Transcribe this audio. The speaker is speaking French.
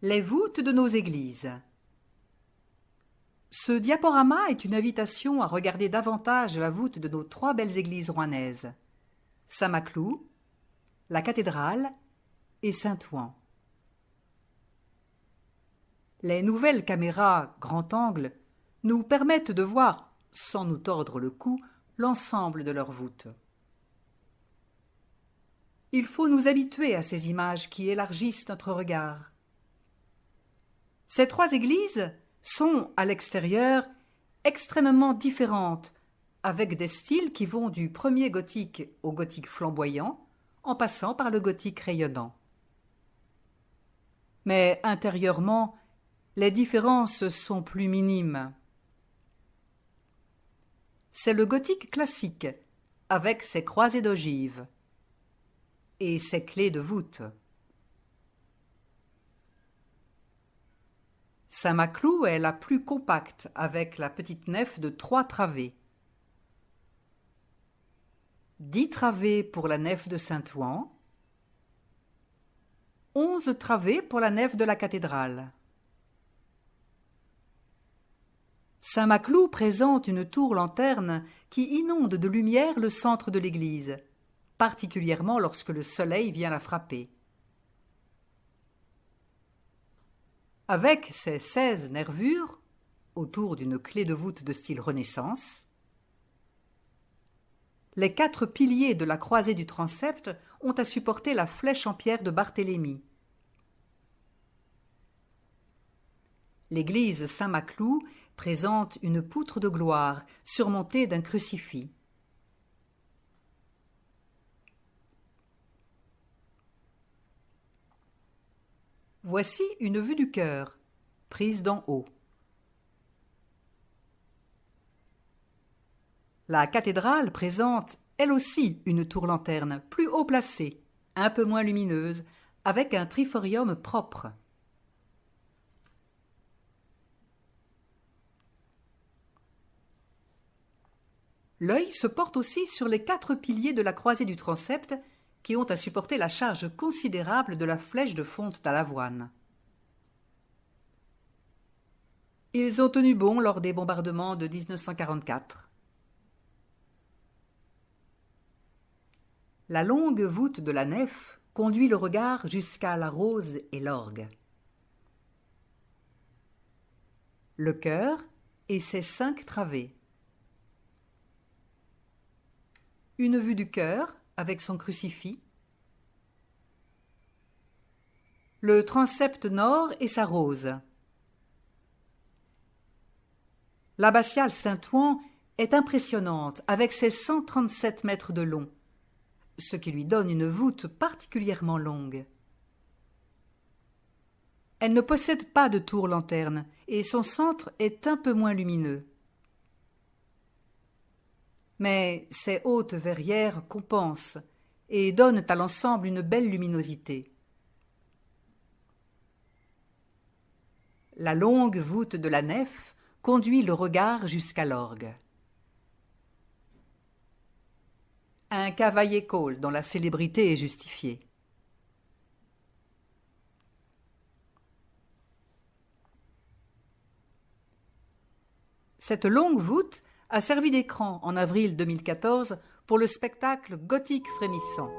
Les voûtes de nos églises. Ce diaporama est une invitation à regarder davantage la voûte de nos trois belles églises rouennaises, Saint-Maclou, la cathédrale et Saint-Ouen. Les nouvelles caméras grand angle nous permettent de voir, sans nous tordre le cou, l'ensemble de leurs voûtes. Il faut nous habituer à ces images qui élargissent notre regard. Ces trois églises sont, à l'extérieur, extrêmement différentes, avec des styles qui vont du premier gothique au gothique flamboyant, en passant par le gothique rayonnant. Mais intérieurement, les différences sont plus minimes. C'est le gothique classique, avec ses croisées d'ogives et ses clés de voûte. Saint-Maclou est la plus compacte, avec la petite nef de 3 travées. 10 travées pour la nef de Saint-Ouen, 11 travées pour la nef de la cathédrale. Saint-Maclou présente une tour-lanterne qui inonde de lumière le centre de l'église, particulièrement lorsque le soleil vient la frapper. Avec ses 16 nervures, autour d'une clé de voûte de style Renaissance, les 4 piliers de la croisée du transept ont à supporter la flèche en pierre de Barthélemy. L'église Saint-Maclou présente une poutre de gloire surmontée d'un crucifix. Voici une vue du chœur, prise d'en haut. La cathédrale présente, elle aussi, une tour-lanterne, plus haut placée, un peu moins lumineuse, avec un triforium propre. L'œil se porte aussi sur les 4 piliers de la croisée du transept qui ont à supporter la charge considérable de la flèche de fonte à l'avoine. Ils ont tenu bon lors des bombardements de 1944. La longue voûte de la nef conduit le regard jusqu'à la rose et l'orgue. Le chœur et ses 5 travées. Une vue du chœur avec son crucifix. Le transept nord et sa rose. L'abbatiale Saint-Ouen est impressionnante avec ses 137 mètres de long, ce qui lui donne une voûte particulièrement longue. Elle ne possède pas de tour-lanterne et son centre est un peu moins lumineux. Mais ces hautes verrières compensent et donnent à l'ensemble une belle luminosité. La longue voûte de la nef conduit le regard jusqu'à l'orgue. Un Cavaillé-Coll dont la célébrité est justifiée. Cette longue voûte a servi d'écran en avril 2014 pour le spectacle Gothique frémissant.